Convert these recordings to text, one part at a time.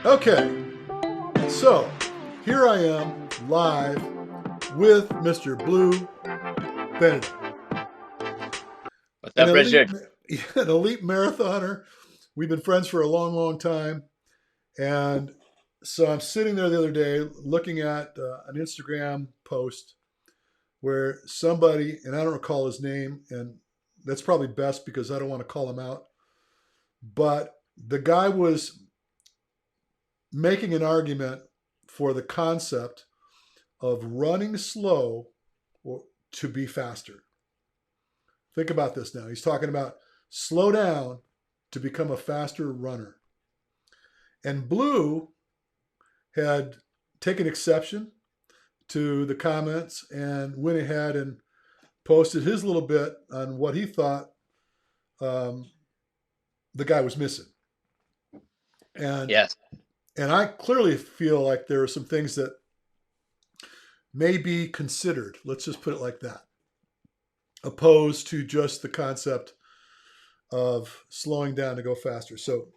Okay, so here I am live with Mr. Blue Benadum, What's an up, elite, Richard? an elite marathoner. We've been friends for a long, long time, and so I'm sitting there the other day looking at an Instagram post where somebody, and I don't recall his name, and that's probably best because I don't want to call him out, but the guy was making an argument for the concept of running slow to be faster. Think about this now. He's talking about slow down to become a faster runner. And Blue had taken exception to the comments and went ahead and posted his little bit on what he thought um, the guy was missing. And Yes. and I clearly feel like there are some things that may be considered. Let's just put it like that, opposed to just the concept of slowing down to go faster. So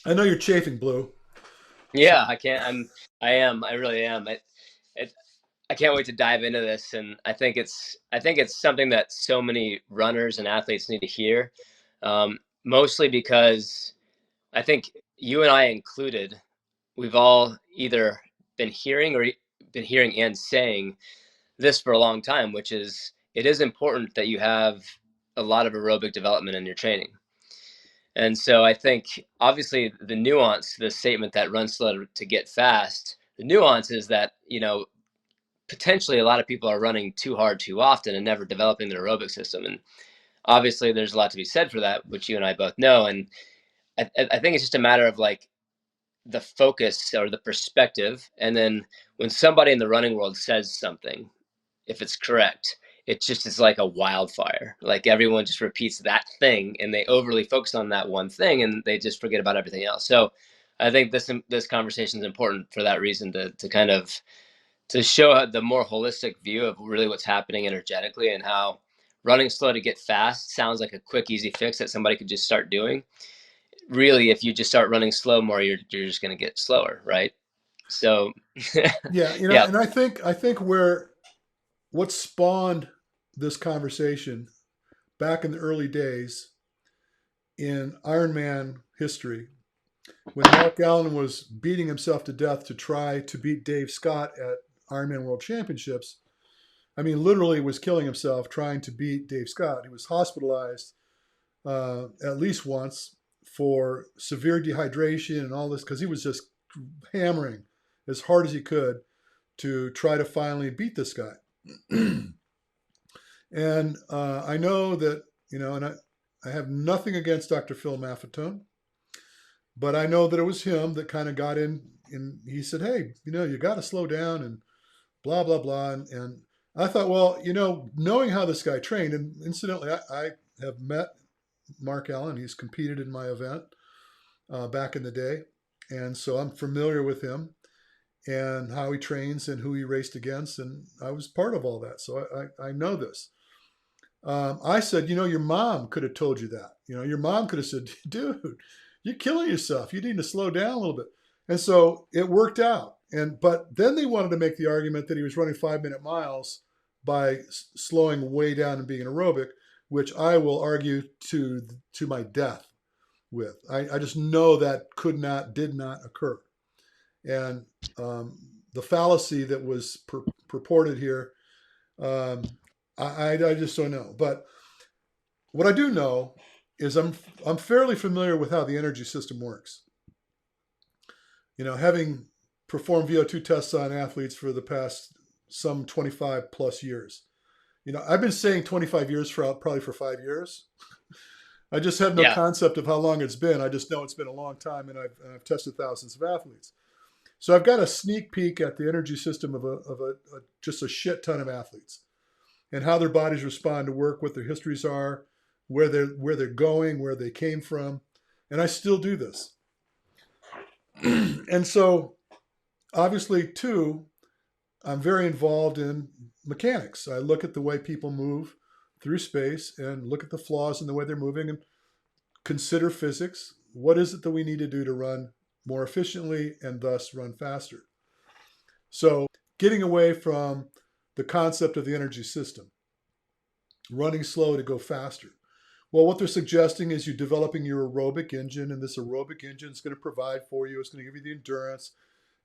I know you're chafing, Blue. So Yeah, I can't. I am. I really am. It, I can't wait to dive into this, and I think it's something that so many runners and athletes need to hear. Mostly because I think you and I included, we've all either been hearing or been hearing and saying this for a long time, which is it is important that you have a lot of aerobic development in your training. And so I think obviously the nuance to the statement that run slow to get fast, the nuance is that, potentially a lot of people are running too hard too often and never developing their aerobic system. And obviously there's a lot to be said for that, which you and I both know. And I think it's just a matter of like the focus or the perspective. And then when somebody in the running world says something, if it's correct, it just is like a wildfire. Like everyone just repeats that thing and they overly focus on that one thing and they just forget about everything else. So I think this conversation is important for that reason to kind of to show the more holistic view of really what's happening energetically and how running slow to get fast sounds like a quick easy fix that somebody could just start doing. Really, if you just start running slow more, you're just going to get slower, right? So yeah, yeah. and I think where what spawned this conversation back in the early days in Ironman history, when Mark Allen was beating himself to death to try to beat Dave Scott at Ironman World Championships. I mean, literally was killing himself trying to beat Dave Scott. He was hospitalized at least once for severe dehydration and all this because he was just hammering as hard as he could to try to finally beat this guy. And I know that, and I have nothing against Dr. Phil Maffetone, but I know that it was him that kind of got in and he said, hey, you got to slow down and blah, blah, blah. And I thought, well, knowing how this guy trained, and incidentally, I have met Mark Allen. He's competed in my event back in the day. And so I'm familiar with him and how he trains and who he raced against. And I was part of all that. So I know this. I said, your mom could have told you that. Your mom could have said, dude, you're killing yourself. You need to slow down a little bit. And so it worked out. But then they wanted to make the argument that he was running 5-minute miles by slowing way down and being aerobic, which I will argue to my death with. I just know that did not occur. And the fallacy that was purported here, um, I just don't know. But what I do know is I'm fairly familiar with how the energy system works. Having performed VO2 tests on athletes for the past some 25 plus years. I've been saying 25 years for probably for 5 years. I just have no Yeah. concept of how long it's been. I just know it's been a long time, and I've tested thousands of athletes. So I've got a sneak peek at the energy system of just a shit ton of athletes and how their bodies respond to work, what their histories are, where they're going, where they came from, and I still do this. And so, obviously, too, I'm very involved in mechanics. I look at the way people move, through space and look at the flaws in the way they're moving and consider physics. What is it that we need to do to run more efficiently and thus run faster? So getting away from the concept of the energy system, running slow to go faster. Well, what they're suggesting is you're developing your aerobic engine, and this aerobic engine is going to provide for you. It's going to give you the endurance.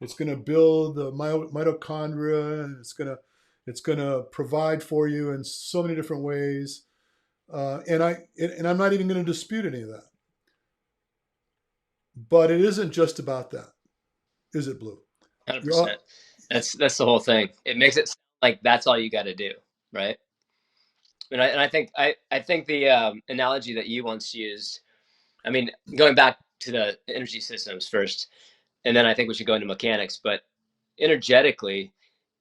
It's going to build the mitochondria, and it's going to provide for you in so many different ways. And I'm not even going to dispute any of that. But it isn't just about that, is it, Blue? 100%. That's the whole thing. It makes it sound like that's all you got to do, right? And I think the analogy that you once used, I mean, going back to the energy systems first, and then I think we should go into mechanics. But energetically,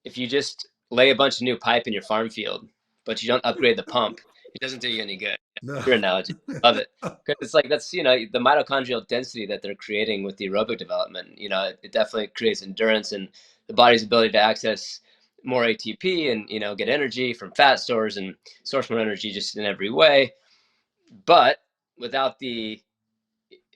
if you just lay a bunch of new pipe in your farm field, but you don't upgrade the pump, it doesn't do you any good. No. Your analogy, love it, because it's like that's the mitochondrial density that they're creating with the aerobic development. It definitely creates endurance and the body's ability to access more ATP and get energy from fat stores and source more energy just in every way. But without the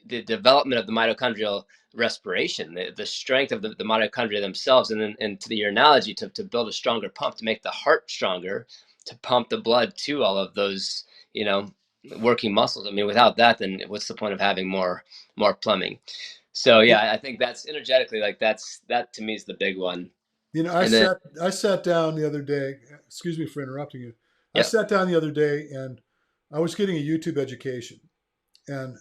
development of the mitochondrial respiration, the strength of the mitochondria themselves, and then and to your analogy, to build a stronger pump, to make the heart stronger, to pump the blood to all of those working muscles. I mean, without that, then what's the point of having more plumbing? So yeah, I think that's energetically, like that to me is the big one. I sat down the other day. Excuse me for interrupting you. I sat down the other day and I was getting a YouTube education, and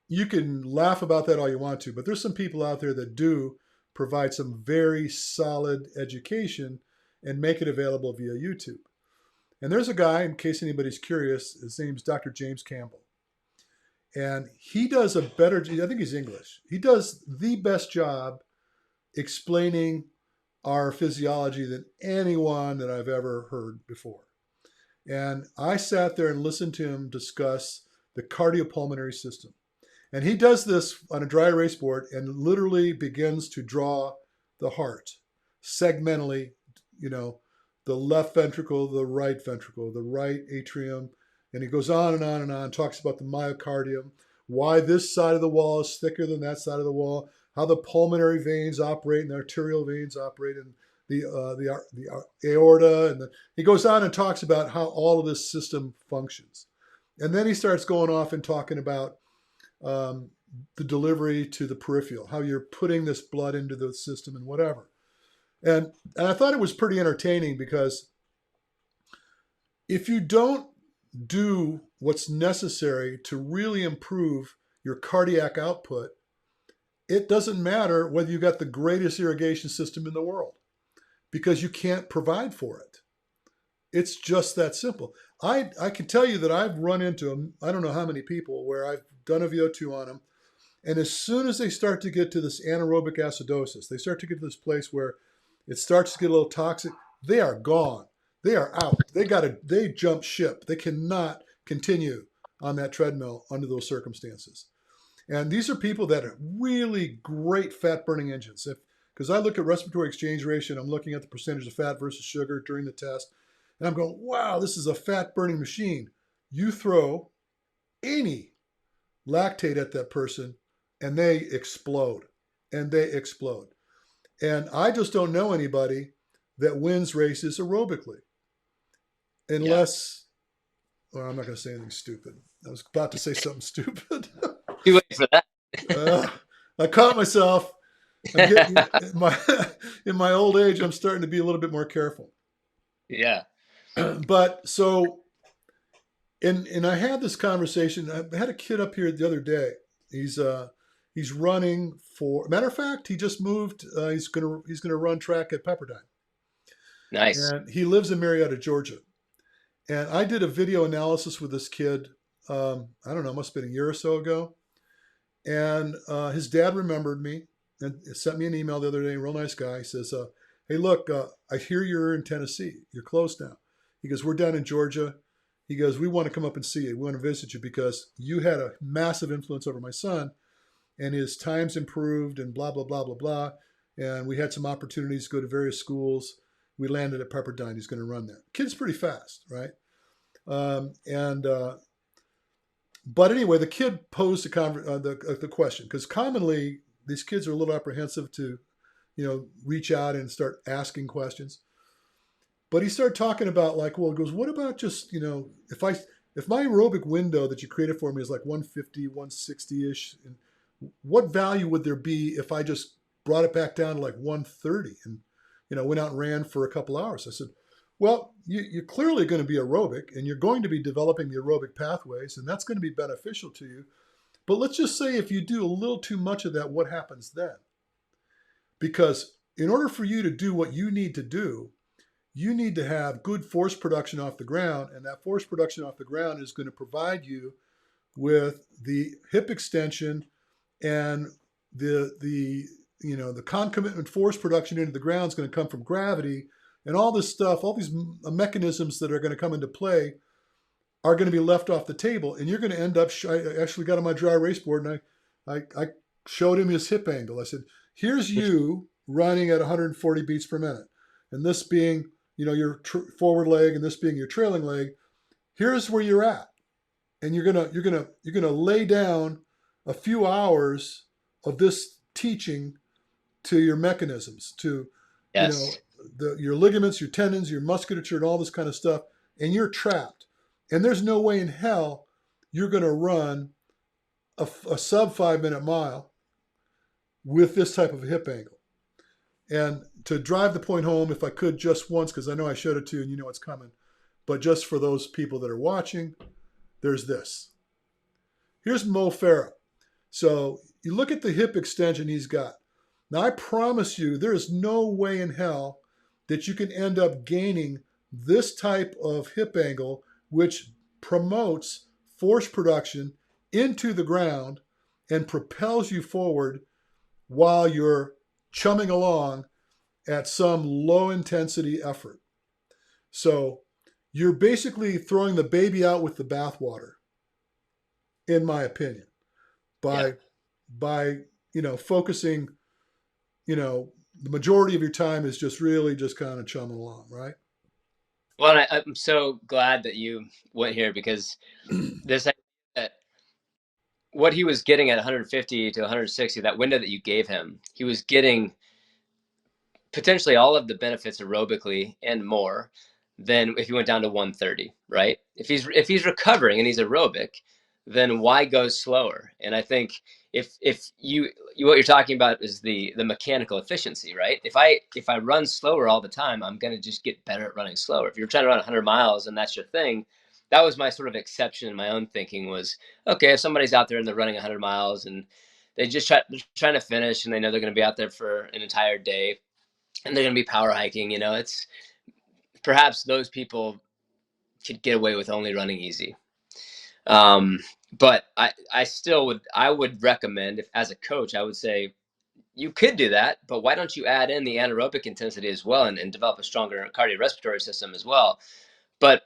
you can laugh about that all you want to, but there's some people out there that do provide some very solid education and make it available via YouTube. And there's a guy, in case anybody's curious, his name's Dr. James Campbell. And he does I think he's English. He does the best job explaining our physiology than anyone that I've ever heard before. And I sat there and listened to him discuss the cardiopulmonary system. And he does this on a dry erase board and literally begins to draw the heart segmentally, the left ventricle, the right atrium. And he goes on and on and on, talks about the myocardium, why this side of the wall is thicker than that side of the wall, how the pulmonary veins operate and the arterial veins operate, and the aorta. And he goes on and talks about how all of this system functions. And then he starts going off and talking about the delivery to the peripheral, how you're putting this blood into the system and whatever. And I thought it was pretty entertaining, because if you don't do what's necessary to really improve your cardiac output, it doesn't matter whether you got the greatest irrigation system in the world, because you can't provide for it. It's just that simple. I can tell you that I've run into them, I don't know how many people, where I've done a VO2 on them, and as soon as they start to get to this anaerobic acidosis, they start to get to this place where it starts to get a little toxic, they are gone. They are out. They jump ship. They cannot continue on that treadmill under those circumstances. And these are people that are really great fat burning engines. Because I look at respiratory exchange ratio, and I'm looking at the percentage of fat versus sugar during the test, and I'm going, wow, this is a fat burning machine. You throw any lactate at that person and they explode. And I just don't know anybody that wins races aerobically. Unless, well, I'm not going to say anything stupid. I was about to say something stupid. Too late for that. I caught myself. In my old age, I'm starting to be a little bit more careful. Yeah. But so, and I had this conversation. I had a kid up here the other day. He's running for. Matter of fact, he just moved. He's gonna run track at Pepperdine. Nice. And he lives in Marietta, Georgia. And I did a video analysis with this kid. I don't know, must have been a year or so ago. And his dad remembered me and sent me an email the other day. Real nice guy. He says, "Hey, look, I hear you're in Tennessee. You're close now." He goes, "We're down in Georgia." He goes, "We want to come up and see you. We want to visit you because you had a massive influence over my son, and his time's improved and blah, blah, blah, blah, blah. And we had some opportunities to go to various schools. we landed at Pepperdine. He's going to run that. Kid's pretty fast, right? And but anyway, the kid posed the question, because commonly these kids are a little apprehensive to, reach out and start asking questions. But he started talking about, like, well, he goes, what about just, if my aerobic window that you created for me is like 150, 160-ish, and what value would there be if I just brought it back down to like 130 and, went out and ran for a couple hours? I said, well, you're clearly going to be aerobic and you're going to be developing the aerobic pathways, and that's going to be beneficial to you. But let's just say if you do a little too much of that, what happens then? Because in order for you to do what you need to do, you need to have good force production off the ground, and that force production off the ground is going to provide you with the hip extension and the concomitant force production into the ground is going to come from gravity, and all this stuff, all these mechanisms that are going to come into play are going to be left off the table, and you're going to end up. I actually got on my dry erase board and I showed him his hip angle. I said, "Here's you running at 140 beats per minute, and this being your forward leg, and this being your trailing leg. Here's where you're at, and you're gonna lay down a few hours of this teaching to your mechanisms, to Yes. your ligaments, your tendons, your musculature, and all this kind of stuff, and you're trapped. And there's no way in hell you're going to run a sub 5 minute mile with this type of a hip angle." And to drive the point home, if I could just once, because I know I showed it to you and you know it's coming, but just for those people that are watching, there's this. Here's Mo Farah. So you look at the hip extension he's got. Now, I promise you, there is no way in hell that you can end up gaining this type of hip angle, which promotes force production into the ground and propels you forward while you're chumming along at some low intensity effort. So you're basically throwing the baby out with the bathwater, in my opinion, by focusing, the majority of your time is just really just kind of chumming along, right? Well, I'm so glad that you went here, because this idea that what he was getting at 150 to 160, that window that you gave him, he was getting potentially all of the benefits aerobically and more than if he went down to 130, right? If he's recovering and he's aerobic, then why go slower? And I think if you what you're talking about is the mechanical efficiency, right? If I run slower all the time, I'm going to just get better at running slower. If you're trying to run 100 miles and that's your thing, that was my sort of exception in my own thinking was, okay, if somebody's out there and they're running 100 miles and they're trying to finish and they know they're going to be out there for an entire day and they're going to be power hiking, it's perhaps those people could get away with only running easy. But I still would recommend, if as a coach, I would say you could do that, but why don't you add in the anaerobic intensity as well, and develop a stronger cardiorespiratory system as well? But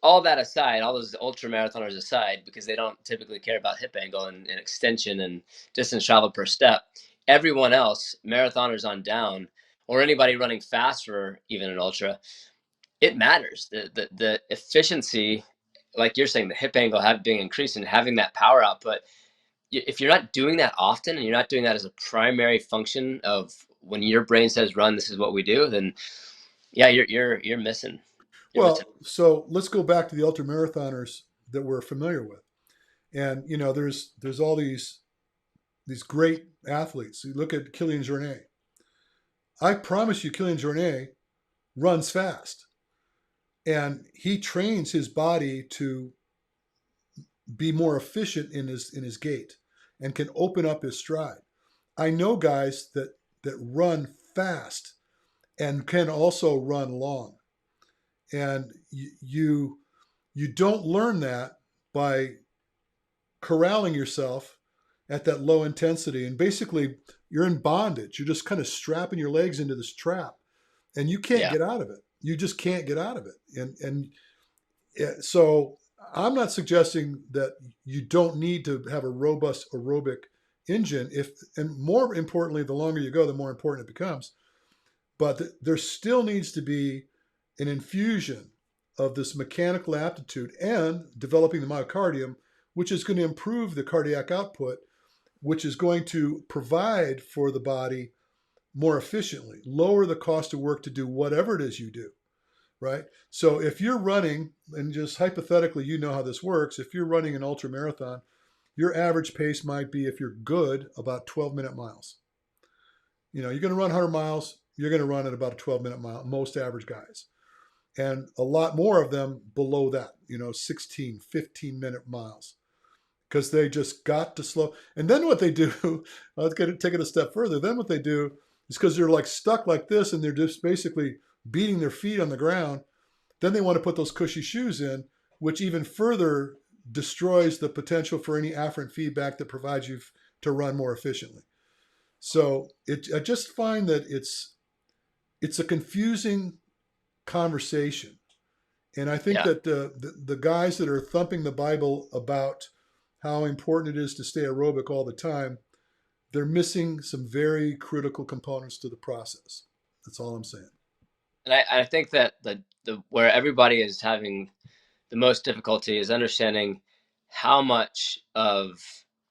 all that aside, all those ultra marathoners aside, because they don't typically care about hip angle and extension and distance traveled per step, everyone else, marathoners on down, or anybody running fast for even an ultra, it matters. The efficiency, like you're saying, the hip angle being increased and having that power output. If you're not doing that often and you're not doing that as a primary function of when your brain says run, this is what we do, then yeah, you're missing. You're missing. Well, so let's go back to the ultra marathoners that we're familiar with. And there's all these great athletes. You look at Kilian Jornet. I promise you, Kilian Jornet runs fast, and he trains his body to be more efficient in his gait and can open up his stride. I know guys that run fast and can also run long, and you don't learn that by corralling yourself at that low intensity, and basically you're in bondage. You're just kind of strapping your legs into this trap, and you can't Yeah. get out of it. You just can't get out of it. So I'm not suggesting that you don't need to have a robust aerobic engine. And more importantly, the longer you go, the more important it becomes. But there still needs to be an infusion of this mechanical aptitude and developing the myocardium, which is going to improve the cardiac output, which is going to provide for the body more efficiently, lower the cost of work to do whatever it is you do, right? So if you're running, and just hypothetically, you know how this works, if you're running an ultra marathon, your average pace might be, if you're good, about 12-minute miles. You're going to run 100 miles, you're going to run at about a 12-minute mile, most average guys. And a lot more of them below that, 16, 15-minute miles, because they just got to slow. And then what they do, let's take it a step further. Then what they do is, because they're like stuck like this and they're just basically beating their feet on the ground, then they want to put those cushy shoes in, which even further destroys the potential for any afferent feedback that provides you to run more efficiently. So I just find that it's a confusing conversation. And I think that the guys that are thumping the Bible about how important it is to stay aerobic all the time, they're missing some very critical components to the process. That's all I'm saying. And I think that the where everybody is having the most difficulty is understanding how much of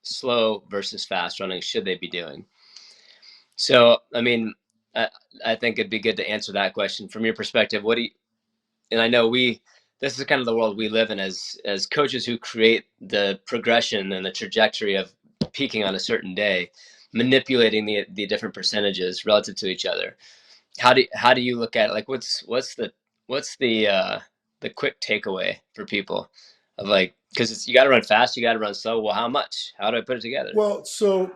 slow versus fast running should they be doing. So, I mean, I think it'd be good to answer that question from your perspective. What do you, and I know this is kind of the world we live in as coaches who create the progression and the trajectory of peaking on a certain day, manipulating the different percentages relative to each other. How do you look at it? Like, what's the quick takeaway for people of, like, because you got to run fast, you got to run slow. Well, how much? How do I put it together? Well, so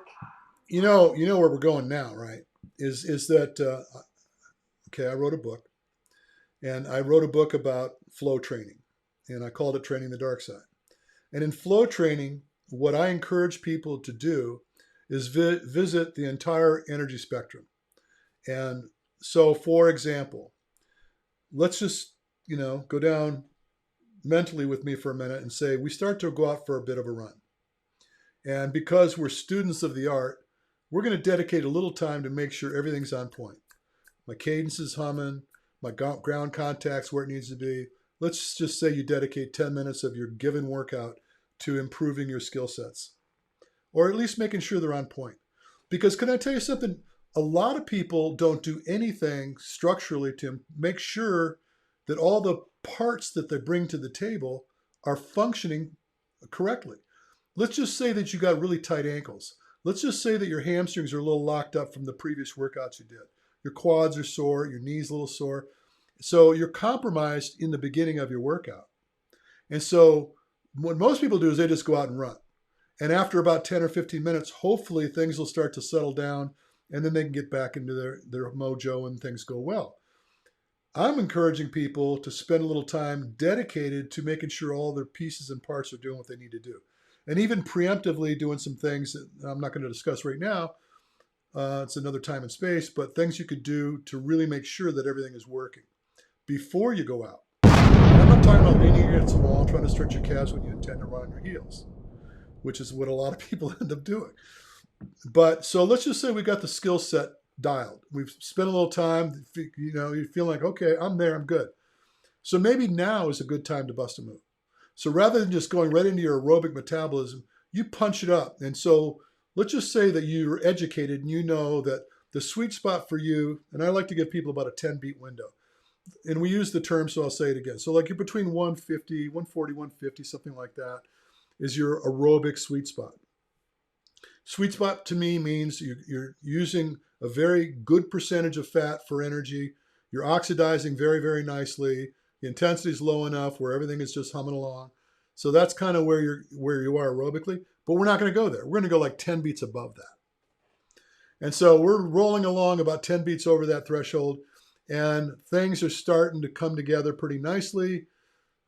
you know where we're going now, right? Is that okay? I wrote a book, and I wrote a book about flow training, and I called it Training the Dark Side. And in flow training, what I encourage people to do is visit the entire energy spectrum. And so, for example, let's just go down mentally with me for a minute and say we start to go out for a bit of a run. And because we're students of the art, we're going to dedicate a little time to make sure everything's on point. My cadence is humming, my ground contact's where it needs to be. Let's just say you dedicate 10 minutes of your given workout to improving your skill sets, or at least making sure they're on point. Because can I tell you something? A lot of people don't do anything structurally to make sure that all the parts that they bring to the table are functioning correctly. Let's just say that you got really tight ankles. Let's just say that your hamstrings are a little locked up from the previous workouts you did. Your quads are sore, your knees a little sore. So you're compromised in the beginning of your workout. And so what most people do is they just go out and run. And after about 10 or 15 minutes, hopefully things will start to settle down, and then they can get back into their mojo and things go well. I'm encouraging people to spend a little time dedicated to making sure all their pieces and parts are doing what they need to do. And even preemptively doing some things that I'm not going to discuss right now. It's another time and space, but things you could do to really make sure that everything is working before you go out. And I'm not talking about leaning against the wall and trying to stretch your calves when you intend to run on your heels, which is what a lot of people end up doing. But so let's just say we got the skill set dialed. We've spent a little time, you feel like, okay, I'm there, I'm good. So maybe now is a good time to bust a move. So rather than just going right into your aerobic metabolism, you punch it up. And so let's just say that you're educated and you know that the sweet spot for you, and I like to give people about a 10 beat window. And we use the term, so I'll say it again. So like you're between 150, 140, 150, something like that is your aerobic sweet spot. Sweet spot to me means you're using a very good percentage of fat for energy. You're oxidizing very, very nicely. The intensity is low enough where everything is just humming along. So that's kind of where you are aerobically. But we're not going to go there. We're going to go like 10 beats above that. And so we're rolling along about 10 beats over that threshold, and things are starting to come together pretty nicely,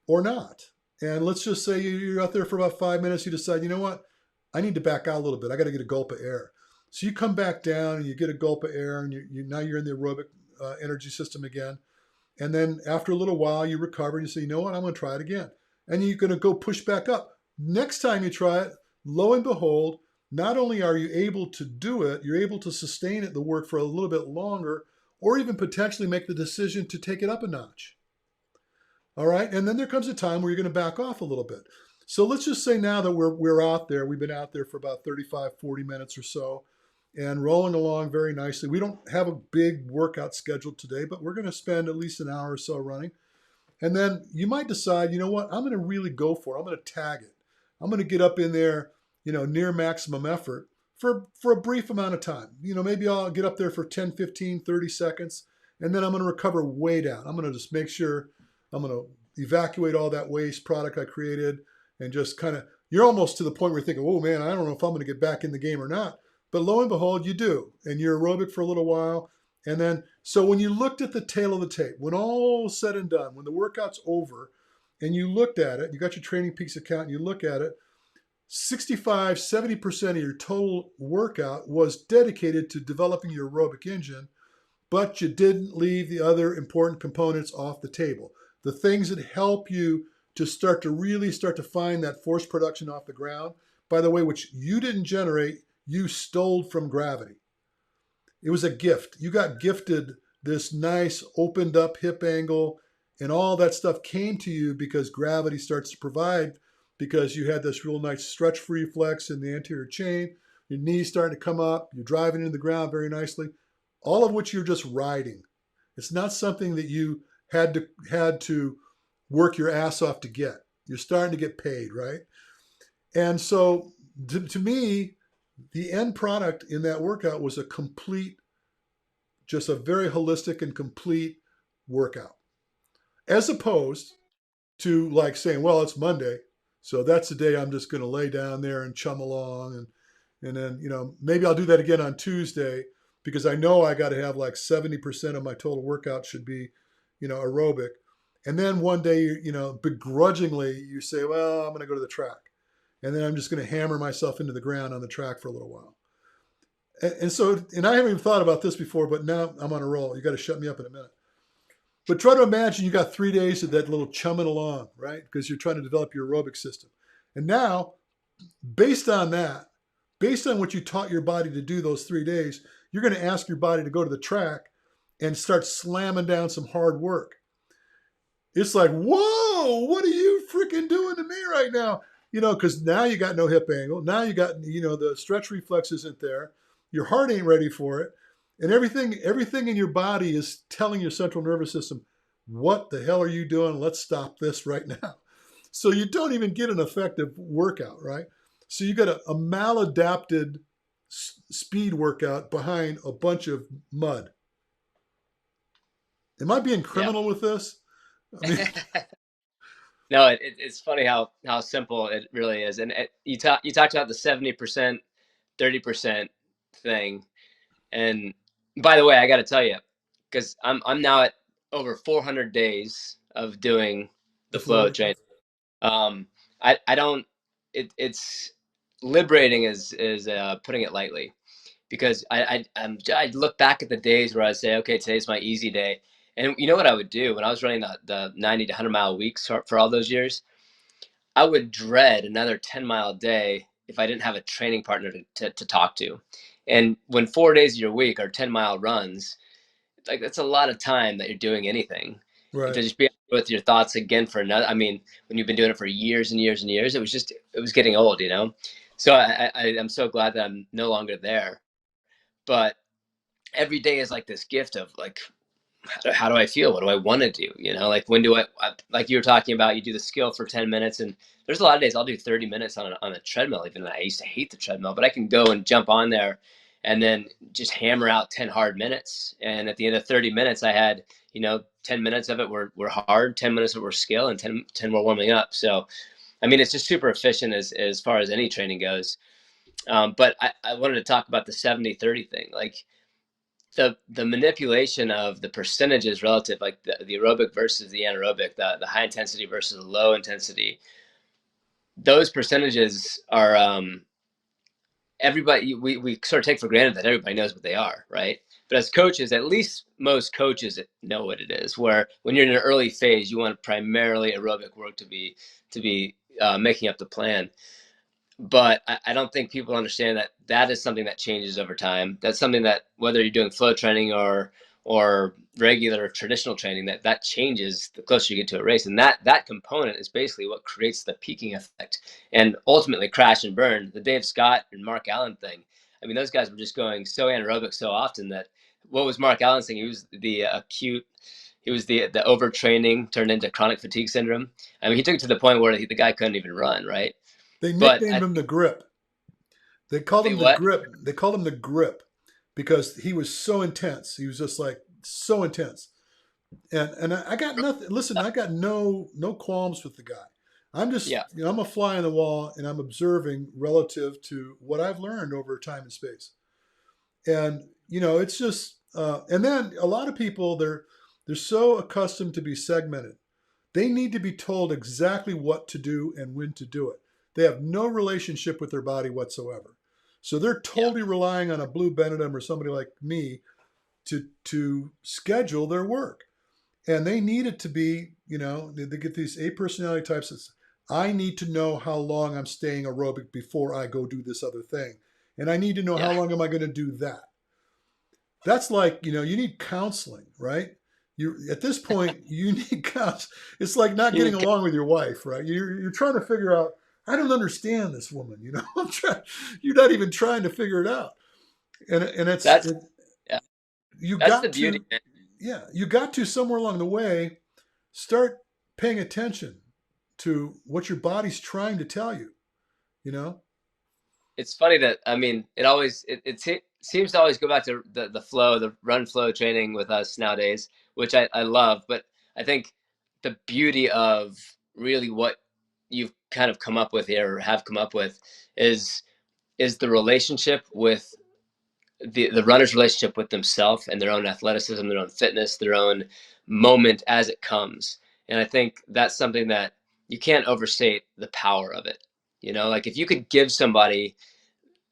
or not. And let's just say you're out there for about 5 minutes. You decide, you know what? I need to back out a little bit. I got to get a gulp of air. So you come back down and you get a gulp of air, and now you're in the aerobic energy system again. And then after a little while, you recover and you say, you know what? I'm going to try it again. And you're going to go push back up. Next time you try it, lo and behold, not only are you able to do it, you're able to sustain it, the work, for a little bit longer, or even potentially make the decision to take it up a notch. All right. And then there comes a time where you're going to back off a little bit. So let's just say now that we're out there, we've been out there for about 35, 40 minutes or so and rolling along very nicely. We don't have a big workout scheduled today, but we're going to spend at least an hour or so running. And then you might decide, you know what, I'm going to really go for it. I'm going to tag it. I'm going to get up in there, near maximum effort for a brief amount of time. Maybe I'll get up there for 10, 15, 30 seconds, and then I'm going to recover way down. I'm going to just make sure I'm going to evacuate all that waste product I created and just kind of, you're almost to the point where you're thinking, oh man, I don't know if I'm going to get back in the game or not. But lo and behold, you do. And you're aerobic for a little while. And then, so when you looked at the tail of the tape, when all said and done, when the workout's over and you looked at it, you got your Training Peaks account and you look at it, 65, 70% of your total workout was dedicated to developing your aerobic engine, but you didn't leave the other important components off the table. The things that help you to really start to find that force production off the ground, by the way, which you didn't generate, you stole from gravity. It was a gift. You got gifted this nice opened up hip angle, and all that stuff came to you because gravity starts to provide, because you had this real nice stretch reflex in the anterior chain, your knees starting to come up, you're driving into the ground very nicely, all of which you're just riding. It's not something that you had to work your ass off to get. You're starting to get paid, right? And so to me, the end product in that workout was just a very holistic and complete workout. As opposed to like saying, well, it's Monday, so that's the day I'm just going to lay down there and chum along. And then, maybe I'll do that again on Tuesday because I know I got to have like 70% of my total workout should be, aerobic. And then one day, begrudgingly you say, well, I'm going to go to the track. And then I'm just going to hammer myself into the ground on the track for a little while. And so I haven't even thought about this before, but now I'm on a roll. You got to shut me up in a minute. But try to imagine you got 3 days of that little chumming along, right? Because you're trying to develop your aerobic system. And now, based on that, based on what you taught your body to do those 3 days, you're going to ask your body to go to the track and start slamming down some hard work. It's like, whoa, what are you freaking doing to me right now? Because now you got no hip angle. Now you got, the stretch reflex isn't there. Your heart ain't ready for it. And everything in your body is telling your central nervous system, what the hell are you doing? Let's stop this right now. So you don't even get an effective workout, right? So you got a maladapted speed workout behind a bunch of mud. Am I being criminal with this? I mean, No, it's funny how simple it really is. And you talked about the 70%, 30% thing. And by the way, I got to tell you, because I'm now at over 400 days of doing the the flow flow. training. I don't. It's liberating is putting it lightly, because I look back at the days where I say, okay, today's my easy day, and you know what I would do when I was running the 90 to 100 mile weeks for all those years. I would dread another 10-mile day if I didn't have a training partner to talk to. And when 4 days of your week are 10-mile runs, like that's a lot of time that you're doing anything. And Right. to just be with your thoughts again for another, I mean, when you've been doing it for years and years and years, it was getting old, So I'm so glad that I'm no longer there. But every day is like this gift of like, how do I feel? What do I want to do? Like when do like you were talking about, you do the skill for 10 minutes, and there's a lot of days I'll do 30 minutes on a treadmill, even though I used to hate the treadmill, but I can go and jump on there and then just hammer out 10 hard minutes. And at the end of 30 minutes, I had, 10 minutes of it were hard, 10 minutes of it were skill, and 10 were warming up. So, I mean, it's just super efficient as far as any training goes. But I wanted to talk about the 70-30 thing. Like, the manipulation of the percentages relative, like the aerobic versus the anaerobic, the high intensity versus the low intensity, those percentages are everybody, we sort of take for granted that everybody knows what they are, right? But as coaches, at least most coaches know what it is. Where when you're in an early phase, you want primarily aerobic work to be making up the plan. But I don't think people understand that is something that changes over time. That's something that, whether you're doing flow training or or regular traditional training, that changes the closer you get to a race. And that component is basically what creates the peaking effect and ultimately crash and burn. The Dave Scott and Mark Allen thing, I mean, those guys were just going so anaerobic so often that what was Mark Allen saying? He was the acute, he was the overtraining turned into chronic fatigue syndrome. I mean, he took it to the point where the guy couldn't even run, right? They But nicknamed I him the Grip. They called they him the what? Grip. They called him the Grip because he was so intense. He was just like so intense. And I got nothing. Listen, I got no qualms with the guy. I'm just, Yeah, I'm a fly on the wall, and I'm observing relative to what I've learned over time and space. And it's just, and then a lot of people, they're so accustomed to be segmented. They need to be told exactly what to do and when to do it. They have no relationship with their body whatsoever. So they're yeah, totally relying on a Blue Benadum or somebody like me to schedule their work. And they need it to be, they get these A personality types. That's, I need to know how long I'm staying aerobic before I go do this other thing. And I need to know how yeah. long am I going to do that. That's like, you need counseling, right? You at this point you need counseling. It's like not You getting need, along with your wife, right? You're trying to figure out. I don't understand this woman. I'm trying. You're not even trying to figure it out, and that's yeah, you that's the got beauty, to, man. yeah, you got to somewhere along the way start paying attention to what your body's trying to tell you. You know, It's funny that, I mean, it seems to always go back to the flow, the run flow training with us nowadays, which I love. But I think the beauty of really what you've kind of come up with here, or have come up with, is the relationship with the runner's relationship with themselves and their own athleticism, their own fitness, their own moment as it comes. And I think that's something that you can't overstate the power of it. Like if you could give somebody,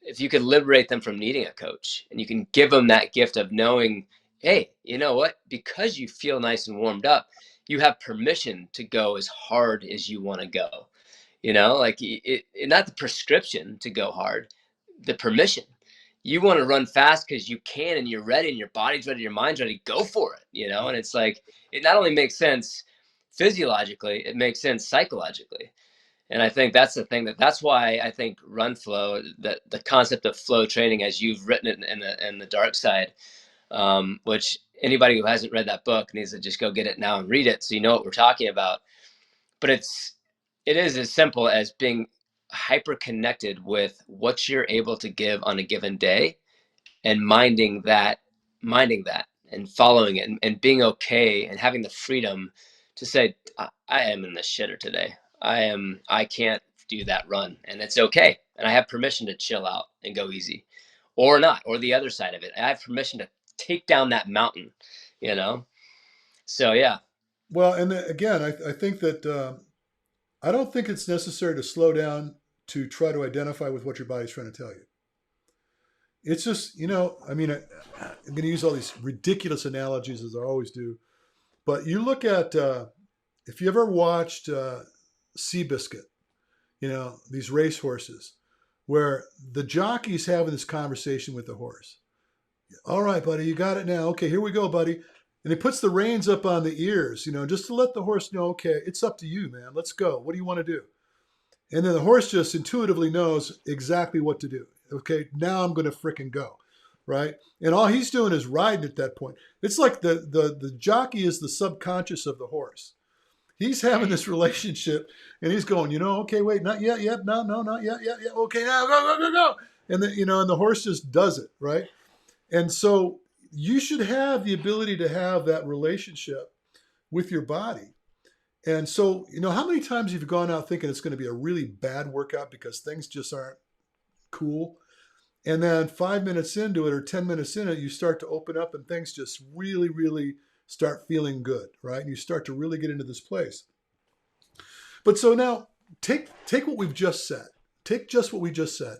if you could liberate them from needing a coach, and you can give them that gift of knowing, hey, you know what, because you feel nice and warmed up, you have permission to go as hard as you want to go. Like not the prescription to go hard, the permission. You want to run fast because you can, and you're ready, and your body's ready, your mind's ready, go for it. yeah. And it's like, it not only makes sense physiologically, it makes sense psychologically. And I think that's the thing, that's why I think run flow, that the concept of flow training, as you've written it in the dark side, which anybody who hasn't read that book needs to just go get it now and read it so you know what we're talking about. But it is as simple as being hyper connected with what you're able to give on a given day, and minding that and following it, and being okay and having the freedom to say, I am in the shitter today. I can't do that run, and it's okay. And I have permission to chill out and go easy, or not, or the other side of it. I have permission to take down that mountain, you know? So yeah, Well, and again, I think that I don't think it's necessary to slow down to try to identify with what your body's trying to tell you. It's just, I mean, I'm going to use all these ridiculous analogies as I always do, but you look at, if you ever watched Seabiscuit, these race horses, where the jockey's having this conversation with the horse. All right, buddy, you got it now. Okay, here we go, buddy. And he puts the reins up on the ears, just to let the horse know, okay, it's up to you, man. Let's go. What do you want to do? And then the horse just intuitively knows exactly what to do. Okay, now I'm going to fricking go, right? And all he's doing is riding at that point. It's like the jockey is the subconscious of the horse. He's having this relationship, and he's going, okay, wait, not yet, yep, no, not yet, yeah, okay, now go, and then and the horse just does it, right? And so you should have the ability to have that relationship with your body. And so, how many times have you gone out thinking it's going to be a really bad workout because things just aren't cool? And then 5 minutes into it or 10 minutes in it, you start to open up and things just really, really start feeling good, right? And you start to really get into this place. But so now take what we've just said. Take just what we just said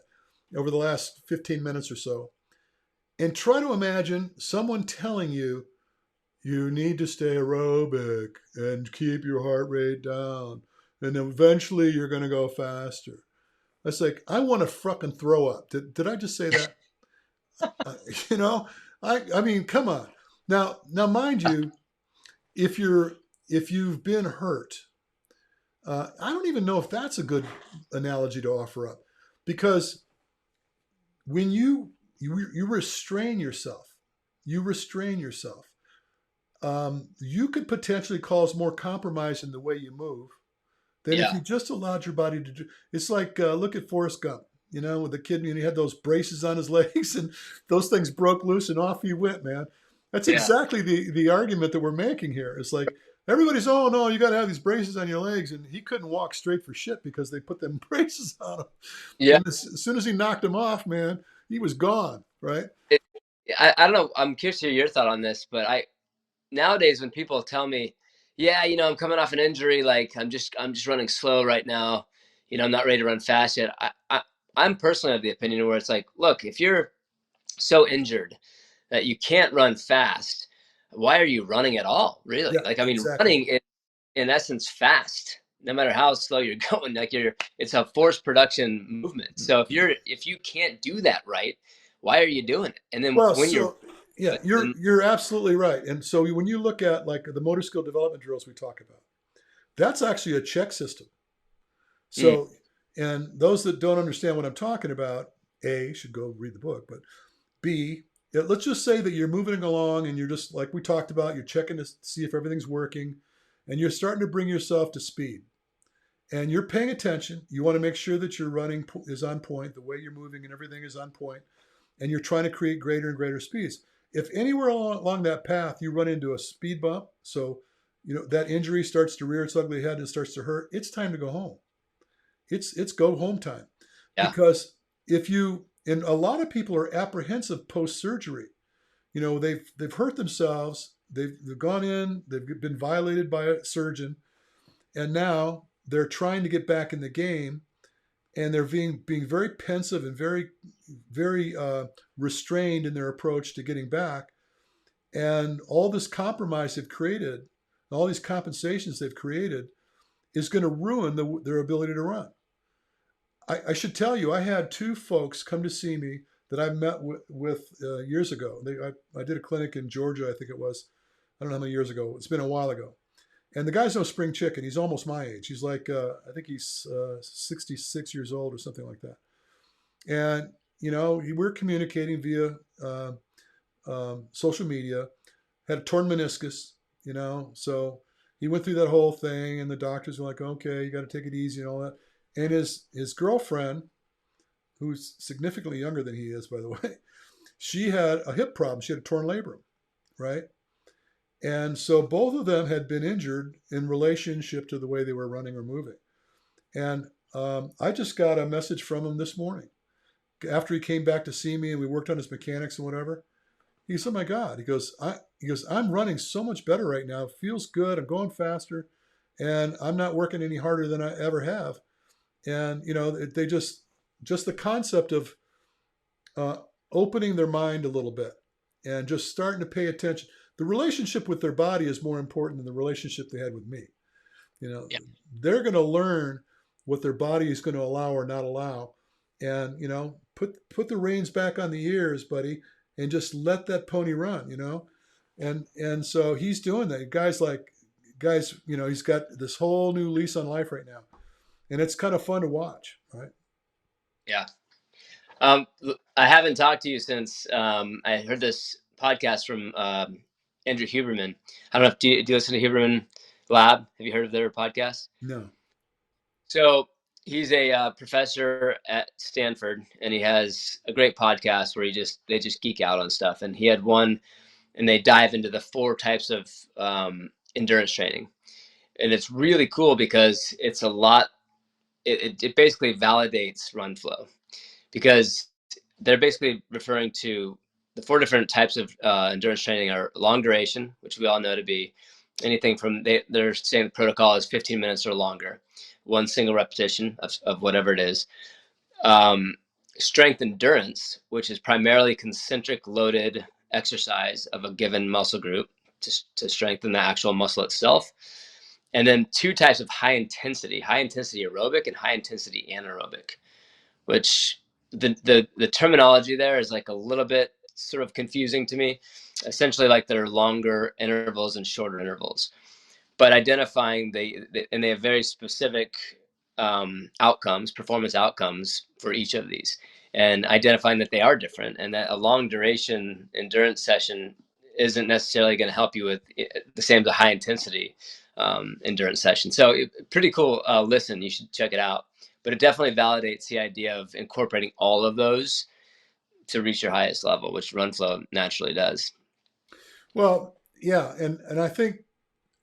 over the last 15 minutes or so, and try to imagine someone telling you, you need to stay aerobic and keep your heart rate down, and eventually you're going to go faster. That's like, I want to fucking throw up. Did I just say that? Uh, you know, I mean, come on. Now, mind you, if you've been hurt, I don't even know if that's a good analogy to offer up, because when you restrain yourself, you restrain yourself. You could potentially cause more compromise in the way you move than if Yeah. you just allowed your body to do. It's like look at Forrest Gump. With the kid, and he had those braces on his legs, and those things broke loose, and off he went, man. That's Yeah. exactly the argument that we're making here. It's like everybody's, oh no, you got to have these braces on your legs, and he couldn't walk straight for shit because they put them braces on him. Yeah. And as soon as he knocked him off, man, he was gone, right? It, I don't know. I'm curious to hear your thought on this, but nowadays when people tell me, yeah, I'm coming off an injury, like I'm just running slow right now. I'm not ready to run fast yet. I'm personally of the opinion where it's like, look, if you're so injured that you can't run fast, why are you running at all? Really? Yeah, Like, I mean, exactly. running is in essence fast, no matter how slow you're going. Like it's a forced production movement. So if you can't do that right, why are you doing it? And then Well, when you're so yeah, you're then you're absolutely right. And so when you look at like the motor skill development drills we talk about, that's actually a check system. mm, So, and those that don't understand what I'm talking about, A, should go read the book, but B, let's just say that you're moving along and you're just like we talked about, you're checking to see if everything's working, and you're starting to bring yourself to speed. And you're paying attention. You want to make sure that your running is on point, the way you're moving and everything is on point, and you're trying to create greater and greater speeds. If anywhere along that path you run into a speed bump, so that injury starts to rear its ugly head and starts to hurt, it's time to go home. It's go home time, yeah, because if you and a lot of people are apprehensive post surgery. They've hurt themselves. They've gone in. They've been violated by a surgeon, and now they're trying to get back in the game, and they're being very pensive and very very restrained in their approach to getting back. And all this compromise they've created, all these compensations they've created, is going to ruin their ability to run. I should tell you, I had two folks come to see me that I met with years ago. I did a clinic in Georgia, I think it was. I don't know how many years ago. It's been a while ago. And the guy's no spring chicken. He's almost my age. He's like, I think he's 66 years old or something like that. And, we're communicating via social media, had a torn meniscus, so he went through that whole thing, and the doctors were like, okay, you got to take it easy and all that. And his girlfriend, who's significantly younger than he is, by the way, she had a hip problem. She had a torn labrum, right? And so both of them had been injured in relationship to the way they were running or moving. And I just got a message from him this morning after he came back to see me, and we worked on his mechanics and whatever. He goes, "Oh my God!" He goes, "I'm running so much better right now. It feels good. I'm going faster, and I'm not working any harder than I ever have." And they just the concept of uh, opening their mind a little bit and just starting to pay attention. The relationship with their body is more important than the relationship they had with me. You know, yeah, they're going to learn what their body is going to allow or not allow, and put the reins back on the ears, buddy, and just let that pony run. And so he's doing that. Guys, he's got this whole new lease on life right now, and it's kind of fun to watch, right? yeah. I haven't talked to you since I heard this podcast from Andrew Huberman. I don't know if do you listen to Huberman Lab? Have you heard of their podcast? No. So he's a professor at Stanford, and he has a great podcast where they just geek out on stuff. And he had one, and they dive into the four types of endurance training, and it's really cool because it's a lot. It basically validates run flow, because they're basically referring to the four different types of endurance training are long duration, which we all know to be anything from they're saying the protocol is 15 minutes or longer, one single repetition of whatever it is. Um, Strength endurance, which is primarily concentric loaded exercise of a given muscle group to strengthen the actual muscle itself. And then two types of high intensity aerobic and high intensity anaerobic, which the terminology there is like a little bit sort of confusing to me. Essentially, like there are longer intervals and shorter intervals, but identifying and they have very specific outcomes, performance outcomes for each of these, and identifying that they are different, and that a long duration endurance session isn't necessarily going to help you with the same as a high intensity endurance session. So pretty cool listen. You should check it out. But it definitely validates the idea of incorporating all of those to reach your highest level, which RunFlow naturally does. Well, yeah, and I think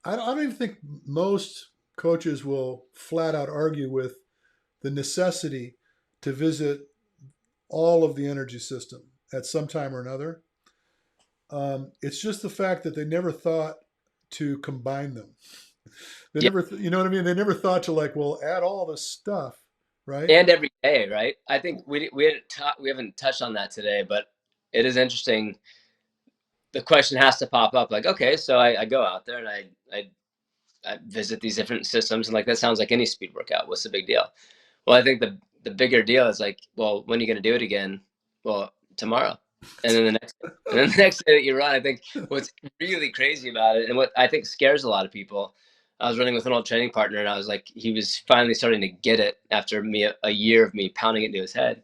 I don't even think most coaches will flat out argue with the necessity to visit all of the energy system at some time or another. It's just the fact that they never thought to combine them. They Yeah, never, you know what I mean? They never thought to like, well, add all this stuff, right? and every day, right? I think we haven't touched on that today, but it is interesting. The question has to pop up, like, okay, so I go out there and I visit these different systems, and like that sounds like any speed workout. What's the big deal? Well, I think the bigger deal is like, well, when are you going to do it again? Well, tomorrow, and then the next, and then the next day that you run. I think what's really crazy about it, and what I think scares a lot of people. I was running with an old training partner, and I was like, he was finally starting to get it after a year of me pounding it into his head.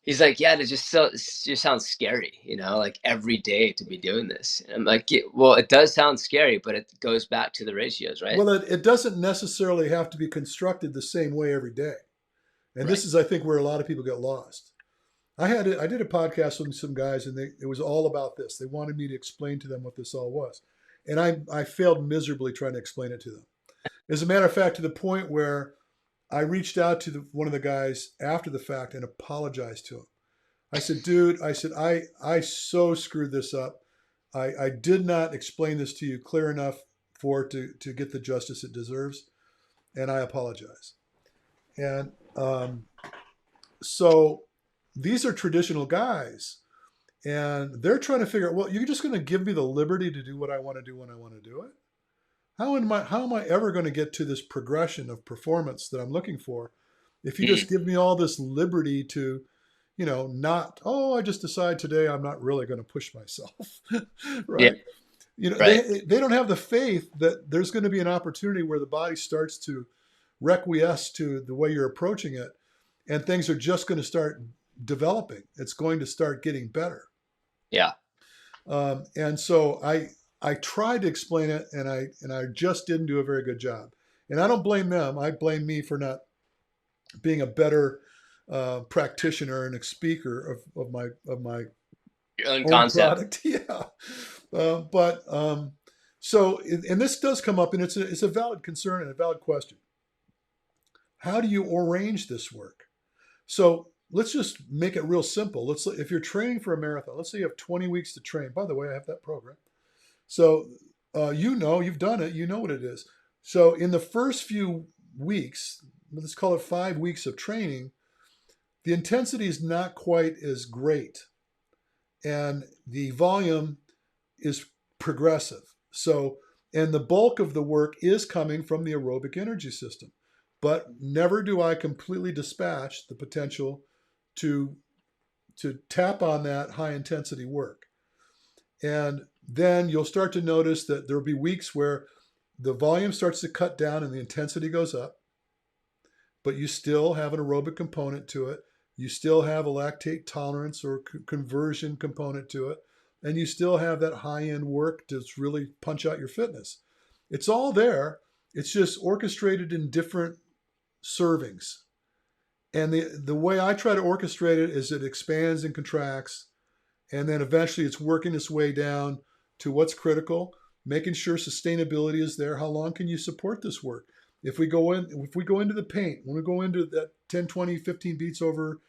He's like, yeah, it just sounds scary, like every day to be doing this. And I'm like, yeah, well, it does sound scary, but it goes back to the ratios, right? Well, it doesn't necessarily have to be constructed the same way every day. And this Right. is, I think, where a lot of people get lost. I did a podcast with some guys, and it was all about this. They wanted me to explain to them what this all was, and I failed miserably trying to explain it to them. As a matter of fact, to the point where I reached out to one of the guys after the fact and apologized to him. I said, dude, I so screwed this up. I did not explain this to you clear enough for it to get the justice it deserves, and I apologize. And so these are traditional guys, and they're trying to figure out, well, you're just going to give me the liberty to do what I want to do when I want to do it? How am I ever going to get to this progression of performance that I'm looking for if you just Mm. give me all this liberty to, not, oh, I just decide today I'm not really going to push myself, Yeah. right? Right. They don't have the faith that there's going to be an opportunity where the body starts to requiesce to the way you're approaching it, and things are just going to start developing. It's going to start getting better. Yeah. And so I tried to explain it, and I just didn't do a very good job. And I don't blame them. I blame me for not being a better practitioner and a speaker of my Your own own concept. product. Yeah. But so and this does come up, and it's a valid concern and a valid question. How do you arrange this work? So let's just make it real simple. If you're training for a marathon, let's say you have 20 weeks to train. By the way, I have that program. So you've done it. You know what it is. So in the first few weeks, let's call it 5 weeks of training, the intensity is not quite as great, and the volume is progressive. So, and the bulk of the work is coming from the aerobic energy system. But never do I completely dispatch the potential to tap on that high intensity work. And then you'll start to notice that there'll be weeks where the volume starts to cut down and the intensity goes up, but you still have an aerobic component to it. You still have a lactate tolerance or conversion component to it. And you still have that high end work to really punch out your fitness. It's all there. It's just orchestrated in different servings. And the way I try to orchestrate it is it expands and contracts, and then eventually it's working its way down to what's critical, making sure sustainability is there. How long can you support this work? If we go into the paint, when we go into that 10, 20, 15 beats over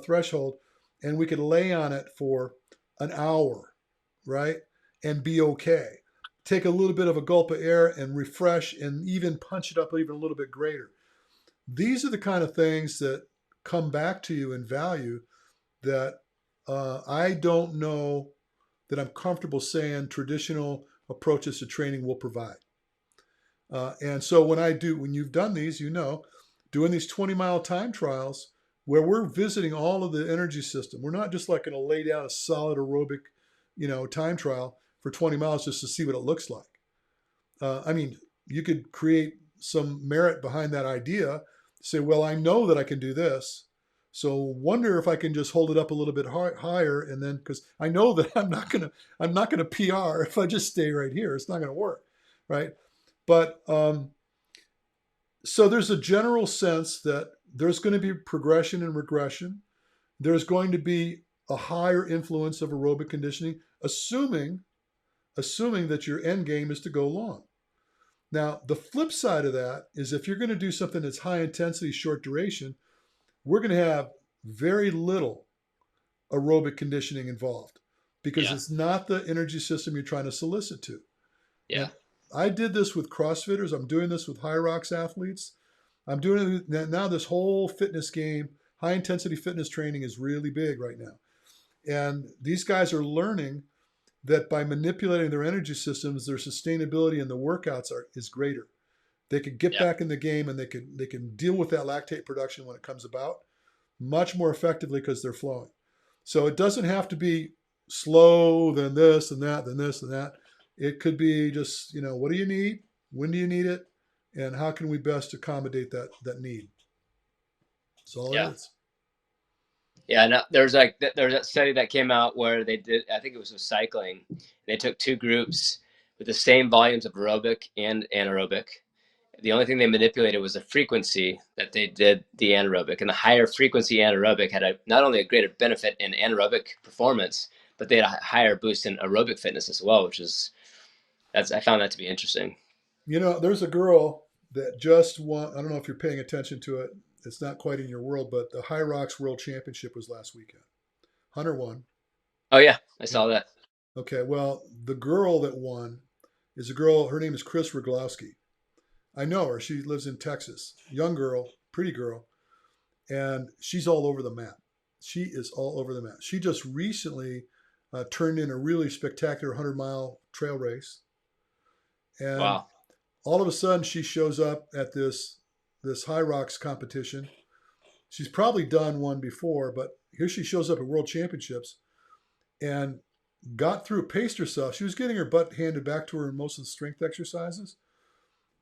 threshold, and we could lay on it for an hour, right, and be okay. Take a little bit of a gulp of air and refresh, and even punch it up even a little bit greater. These are the kind of things that come back to you in value that I don't know that I'm comfortable saying traditional approaches to training will provide. And so when you've done these, doing these 20-mile time trials where we're visiting all of the energy system. We're not just like going to lay down a solid aerobic, time trial for 20 miles just to see what it looks like. I mean, you could create some merit behind that idea. Say, well, I know that I can do this. So wonder if I can just hold it up a little bit higher, and then because I know that I'm not gonna PR if I just stay right here. It's not gonna work, right? But so there's a general sense that there's going to be progression and regression. There's going to be a higher influence of aerobic conditioning, assuming that your end game is to go long. Now, the flip side of that is if you're going to do something that's high intensity, short duration, we're going to have very little aerobic conditioning involved because Yeah. it's not the energy system you're trying to solicit to. Yeah. And I did this with CrossFitters. I'm doing this with high rocks athletes. I'm doing it now. This whole fitness game, high intensity fitness training is really big right now. And these guys are learning that by manipulating their energy systems, their sustainability in the workouts is greater. They can get Yeah. back in the game and they can deal with that lactate production when it comes about much more effectively because they're flowing. So it doesn't have to be slow, then this and that, then this and that. It could be just, what do you need? When do you need it? And how can we best accommodate that need? That's all it Yeah. is. Yeah, no, there's that study that came out where they did, I think it was with cycling. They took two groups with the same volumes of aerobic and anaerobic. The only thing they manipulated was the frequency that they did the anaerobic, and the higher frequency anaerobic had not only a greater benefit in anaerobic performance, but they had a higher boost in aerobic fitness as well, which is I found that to be interesting. There's a girl that just won. I don't know if you're paying attention to it. It's not quite in your world, but the High Rocks World Championship was last weekend. Hunter won. Oh yeah, I Yeah. saw that. Okay. Well, the girl that won is a girl. Her name is Chris Roglowski. I know her. She lives in Texas. Young girl, pretty girl, and she's all over the map. She is all over the map. She just recently turned in a really spectacular 100-mile trail race, and Wow. all of a sudden she shows up at this high rocks competition. She's probably done one before, but here she shows up at World Championships and got through, paced herself. She was getting her butt handed back to her in most of the strength exercises.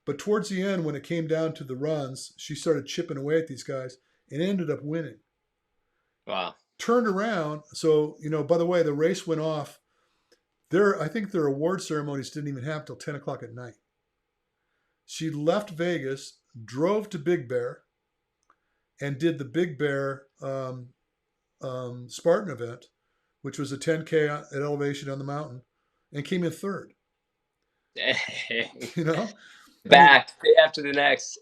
But towards the end, when it came down to the runs, she started chipping away at these guys and ended up winning. Wow. Turned around. So, by the way, the race went off. I think their award ceremonies didn't even happen till 10 o'clock at night. She left Vegas, drove to Big Bear, and did the Big Bear Spartan event, which was a 10K at elevation on the mountain, and came in third. You know, I mean, Back day after the next.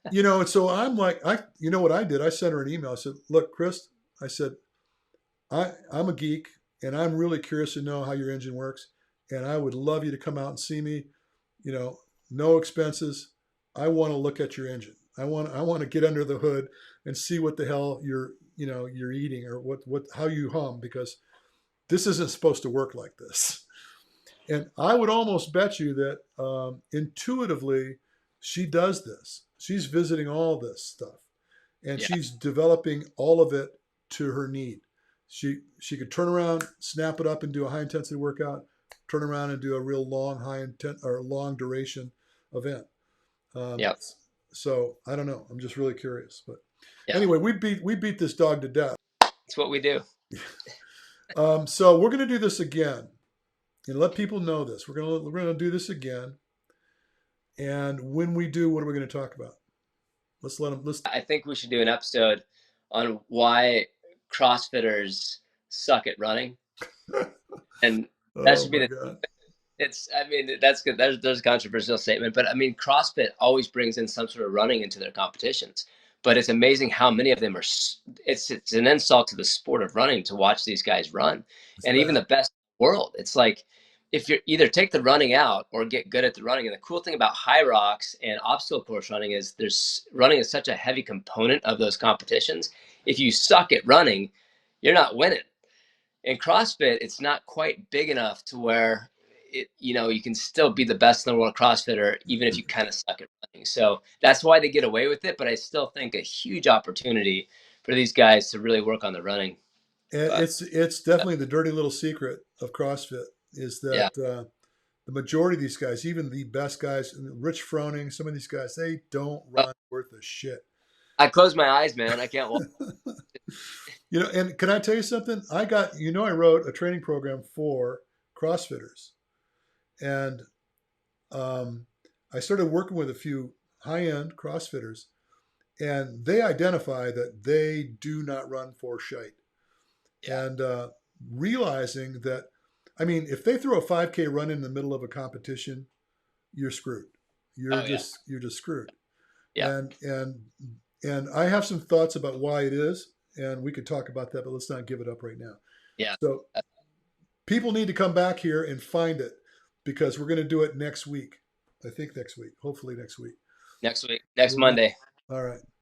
and so I'm like, what I did? I sent her an email. I said, look, Chris, I said, I'm a geek and I'm really curious to know how your engine works. And I would love you to come out and see me, you know, no expenses. I want to look at your engine. I want to get under the hood and see what the hell you're eating or how you hum, because this isn't supposed to work like this. And I would almost bet you that intuitively she does this. She's visiting all this stuff and Yeah. she's developing all of it to her need. She could turn around, snap it up and do a high intensity workout, turn around and do a real long long duration event. Um, Yep. so I don't know. I'm just really curious. But Yeah. anyway, we beat this dog to death. It's what we do. So we're gonna do this again and let people know this. We're gonna do this again. And when we do, what are we going to talk about? Let's let them. Let's. I think we should do an episode on why CrossFitters suck at running, and that Oh should be my the. God. It's. I mean, that's good. There's a controversial statement, but I mean, CrossFit always brings in some sort of running into their competitions. But it's amazing how many of them are. It's an insult to the sport of running to watch these guys run, It's and even bad. the best in the world. It's like if you either take the running out or get good at the running. And the cool thing about high rocks and obstacle course running is there's running is such a heavy component of those competitions. If you suck at running, you're not winning. In CrossFit, it's not quite big enough to where you can still be the best in the world CrossFitter even if you kind of suck at running. So that's why they get away with it. But I still think a huge opportunity for these guys to really work on the running. And But it's definitely the dirty little secret of CrossFit is yeah, that the majority of these guys, even the best guys, Rich Froning, some of these guys, they don't oh, run worth a shit. I close my eyes, man. I can't walk. And can I tell you something? I wrote a training program for CrossFitters, and I started working with a few high-end CrossFitters, and they identify that they do not run for shite. Yeah. And realizing that, I mean, if they throw a 5K run in the middle of a competition, you're screwed. Oh yeah. You're just screwed. Yeah. And I have some thoughts about why it is, and we could talk about that, but let's not give it up right now. Yeah. So people need to come back here and find it because we're going to do it next week. I think next week, hopefully next week. Next week, next We're gonna, Monday. all right.